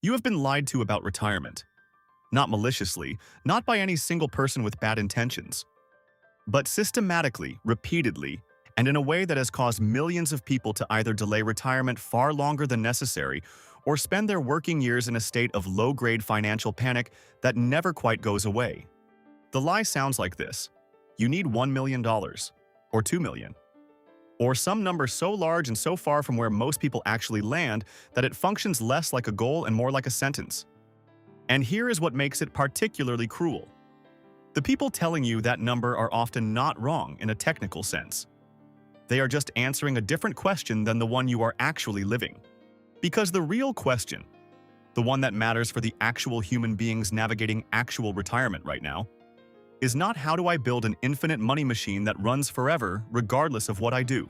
You have been lied to about retirement. Not maliciously, not by any single person with bad intentions, but systematically, repeatedly, and in a way that has caused millions of people to either delay retirement far longer than necessary or spend their working years in a state of low-grade financial panic that never quite goes away. The lie sounds like this: you need $1 million, or $2 million, or some number so large and so far from where most people actually land that it functions less like a goal and more like a sentence. And here is what makes it particularly cruel. The people telling you that number are often not wrong in a technical sense. They are just answering a different question than the one you are actually living. Because the real question, the one that matters for the actual human beings navigating actual retirement right now, is not how do I build an infinite money machine that runs forever regardless of what I do.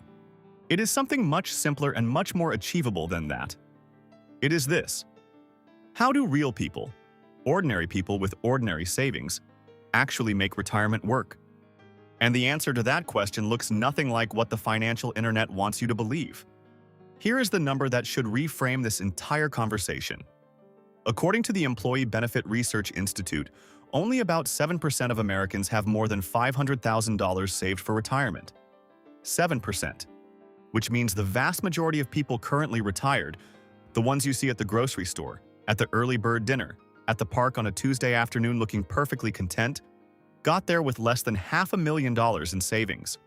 It is something much simpler and much more achievable than that. It is this: how do real people, ordinary people with ordinary savings, actually make retirement work? And the answer to that question looks nothing like what the financial internet wants you to believe. Here is the number that should reframe this entire conversation. According to the Employee Benefit Research Institute, only about 7% of Americans have more than $500,000 saved for retirement. 7%. Which means the vast majority of people currently retired, the ones you see at the grocery store, at the early bird dinner, at the park on a Tuesday afternoon looking perfectly content, got there with less than $500,000 in savings.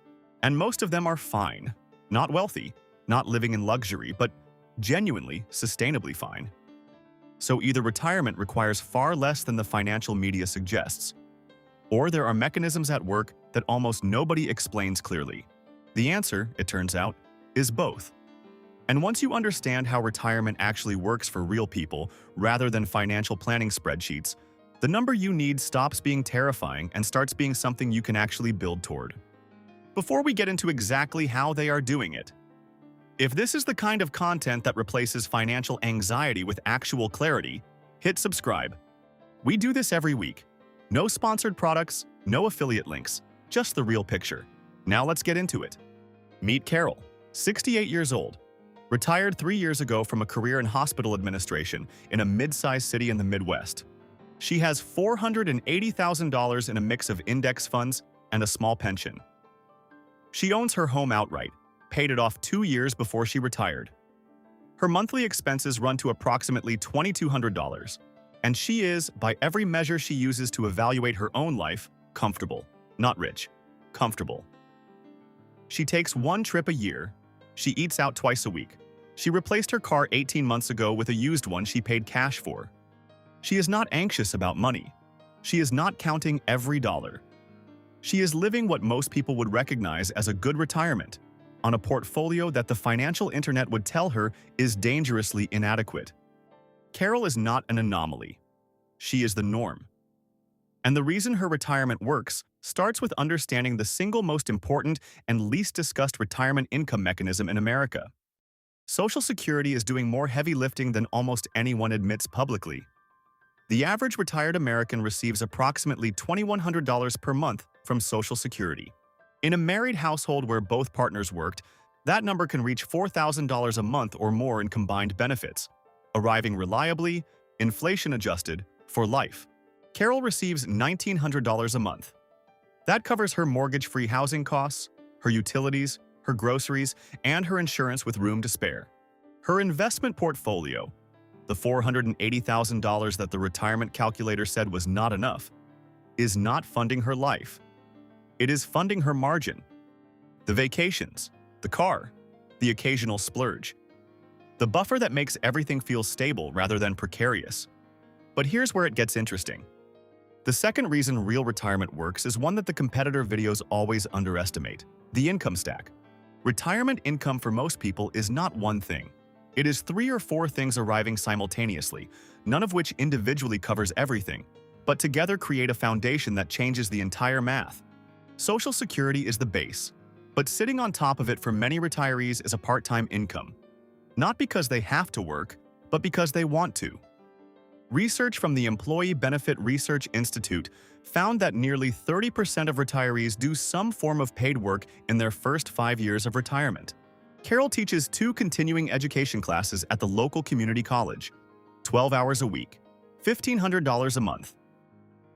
And most of them are fine. Not wealthy, not living in luxury, but genuinely, sustainably fine. So either retirement requires far less than the financial media suggests, or there are mechanisms at work that almost nobody explains clearly. The answer, it turns out, is both. And once you understand how retirement actually works for real people rather than financial planning spreadsheets, the number you need stops being terrifying and starts being something you can actually build toward. Before we get into exactly how they are doing it, if this is the kind of content that replaces financial anxiety with actual clarity, hit subscribe. We do this every week. No sponsored products, no affiliate links, just the real picture. Now let's get into it. Meet Carol, 68 years old, retired 3 years ago from a career in hospital administration in a mid-sized city in the Midwest. She has $480,000 in a mix of index funds and a small pension. She owns her home outright, paid it off 2 years before she retired. Her monthly expenses run to approximately $2,200, and she is, by every measure she uses to evaluate her own life, comfortable. Not rich. Comfortable. She takes one trip a year. She eats out twice a week. She replaced her car 18 months ago with a used one she paid cash for. She is not anxious about money. She is not counting every dollar. She is living what most people would recognize as a good retirement, on a portfolio that the financial internet would tell her is dangerously inadequate. Carol is not an anomaly. She is the norm. And the reason her retirement works starts with understanding the single most important and least discussed retirement income mechanism in America. Social Security is doing more heavy lifting than almost anyone admits publicly. The average retired American receives approximately $2,100 per month from Social Security. In a married household where both partners worked, that number can reach $4,000 a month or more in combined benefits, arriving reliably, inflation-adjusted, for life. Carol receives $1,900 a month. That covers her mortgage-free housing costs, her utilities, her groceries, and her insurance with room to spare. Her investment portfolio, the $480,000 that the retirement calculator said was not enough, is not funding her life. It is funding her margin. The vacations, the car, the occasional splurge. The buffer that makes everything feel stable rather than precarious. But here's where it gets interesting. The second reason real retirement works is one that the competitor videos always underestimate: the income stack. Retirement income for most people is not one thing. It is 3 or 4 things arriving simultaneously, none of which individually covers everything, but together create a foundation that changes the entire math. Social Security is the base, but sitting on top of it for many retirees is a part-time income. Not because they have to work, but because they want to. Research from the Employee Benefit Research Institute found that nearly 30% of retirees do some form of paid work in their first 5 years of retirement. Carol teaches 2 continuing education classes at the local community college. 12 hours a week, $1,500 a month.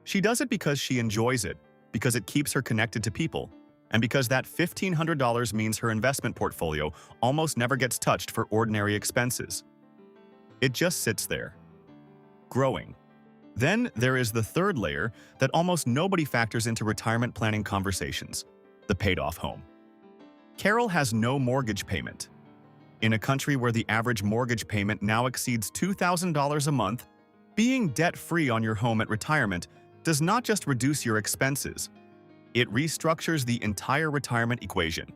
She does it because she enjoys it, because it keeps her connected to people, and because that $1,500 means her investment portfolio almost never gets touched for ordinary expenses. It just sits there, growing. Then there is the third layer that almost nobody factors into retirement planning conversations: the paid-off home. Carol has no mortgage payment. In a country where the average mortgage payment now exceeds $2,000 a month, being debt-free on your home at retirement does not just reduce your expenses, it restructures the entire retirement equation.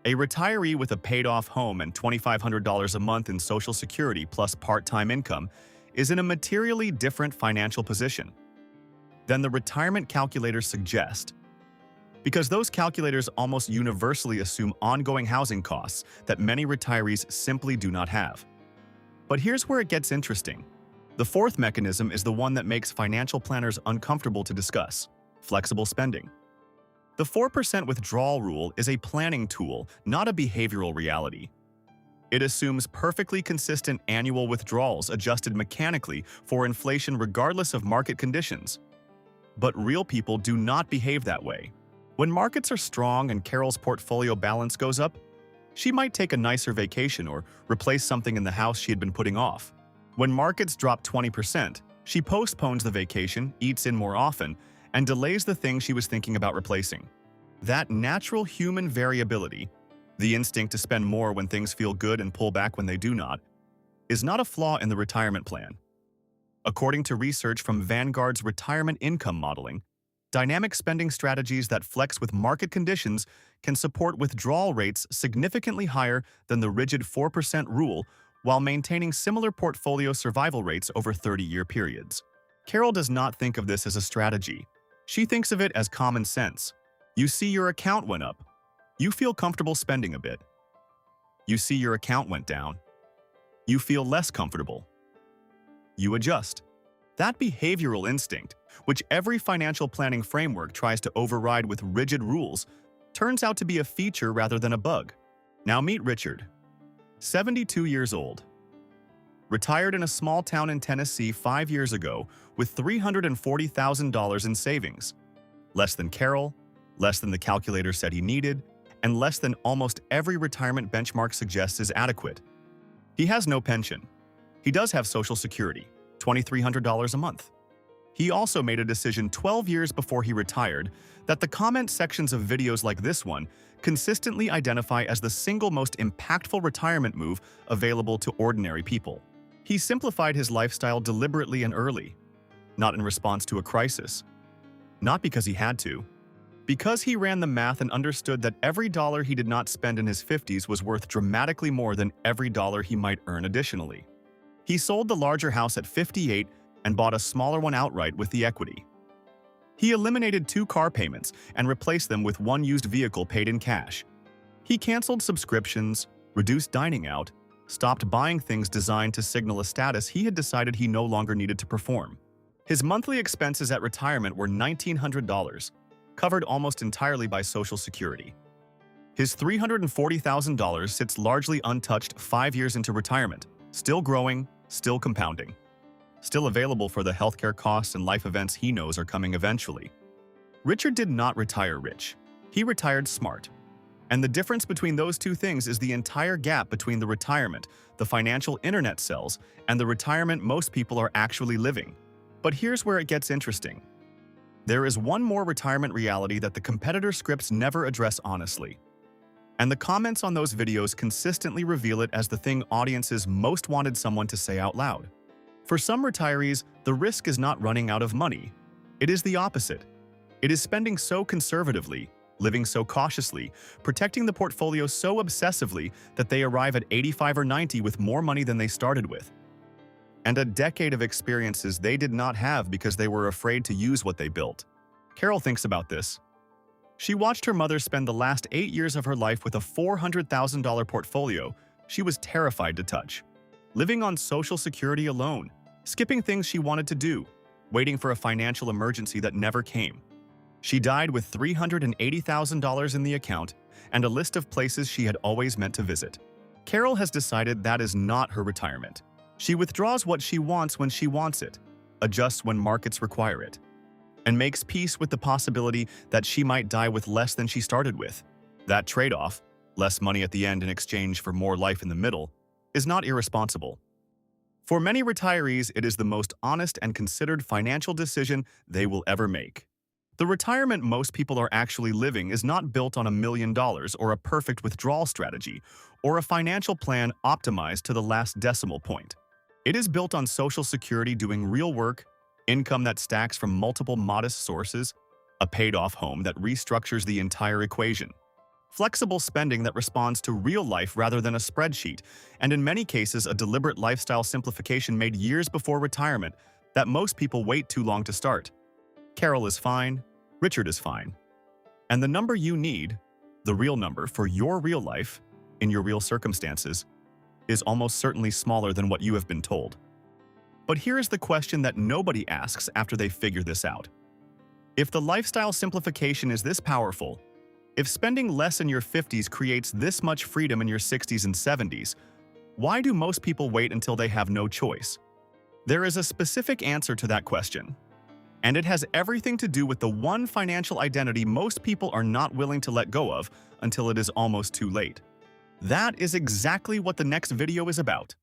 A retiree with a paid-off home and $2,500 a month in Social Security plus part-time income is in a materially different financial position than the retirement calculators suggest, because those calculators almost universally assume ongoing housing costs that many retirees simply do not have. But here's where it gets interesting. The fourth mechanism is the one that makes financial planners uncomfortable to discuss: flexible spending. The 4% withdrawal rule is a planning tool, not a behavioral reality. It assumes perfectly consistent annual withdrawals adjusted mechanically for inflation regardless of market conditions. But real people do not behave that way. When markets are strong and Carol's portfolio balance goes up, she might take a nicer vacation or replace something in the house she had been putting off. When markets drop 20%, she postpones the vacation, eats in more often, and delays the thing she was thinking about replacing. That natural human variability, the instinct to spend more when things feel good and pull back when they do not, is not a flaw in the retirement plan. According to research from Vanguard's retirement income modeling, dynamic spending strategies that flex with market conditions can support withdrawal rates significantly higher than the rigid 4% rule while maintaining similar portfolio survival rates over 30-year periods. Carol does not think of this as a strategy. She thinks of it as common sense. You see your account went up. You feel comfortable spending a bit. You see your account went down. You feel less comfortable. You adjust. That behavioral instinct, which every financial planning framework tries to override with rigid rules, turns out to be a feature rather than a bug. Now meet Richard, 72 years old. Retired in a small town in Tennessee 5 years ago with $340,000 in savings. Less than Carol, less than the calculator said he needed, and less than almost every retirement benchmark suggests is adequate. He has no pension. He does have Social Security, $2,300 a month. He also made a decision 12 years before he retired that the comment sections of videos like this one consistently identify as the single most impactful retirement move available to ordinary people. He simplified his lifestyle deliberately and early, not in response to a crisis, not because he had to, because he ran the math and understood that every dollar he did not spend in his 50s was worth dramatically more than every dollar he might earn additionally. He sold the larger house at 58 and bought a smaller one outright with the equity. He eliminated 2 car payments and replaced them with 1 used vehicle paid in cash. He canceled subscriptions, reduced dining out, stopped buying things designed to signal a status he had decided he no longer needed to perform. His monthly expenses at retirement were $1,900, covered almost entirely by Social Security. His $340,000 sits largely untouched 5 years into retirement, still growing, still compounding, still available for the healthcare costs and life events he knows are coming eventually. Richard did not retire rich. He retired smart. And the difference between those two things is the entire gap between the retirement the financial internet sells and the retirement most people are actually living. But here's where it gets interesting. There is one more retirement reality that the competitor scripts never address honestly. And the comments on those videos consistently reveal it as the thing audiences most wanted someone to say out loud. For some retirees, the risk is not running out of money. It is the opposite. It is spending so conservatively, living so cautiously, protecting the portfolio so obsessively that they arrive at 85 or 90 with more money than they started with. And a decade of experiences they did not have because they were afraid to use what they built. Carol thinks about this. She watched her mother spend the last 8 years of her life with a $400,000 portfolio she was terrified to touch, living on Social Security alone, skipping things she wanted to do, waiting for a financial emergency that never came. She died with $380,000 in the account and a list of places she had always meant to visit. Carol has decided that is not her retirement. She withdraws what she wants when she wants it, adjusts when markets require it, and makes peace with the possibility that she might die with less than she started with. That trade-off, less money at the end in exchange for more life in the middle, is not irresponsible. For many retirees, it is the most honest and considered financial decision they will ever make. The retirement most people are actually living is not built on $1 million or a perfect withdrawal strategy or a financial plan optimized to the last decimal point. It is built on Social Security doing real work, income that stacks from multiple modest sources, a paid-off home that restructures the entire equation, flexible spending that responds to real life rather than a spreadsheet, and in many cases a deliberate lifestyle simplification made years before retirement that most people wait too long to start. Carol is fine, Richard is fine. And the number you need, the real number for your real life, in your real circumstances, is almost certainly smaller than what you have been told. But here is the question that nobody asks after they figure this out. If the lifestyle simplification is this powerful, if spending less in your 50s creates this much freedom in your 60s and 70s, why do most people wait until they have no choice? There is a specific answer to that question. And it has everything to do with the one financial identity most people are not willing to let go of until it is almost too late. That is exactly what the next video is about.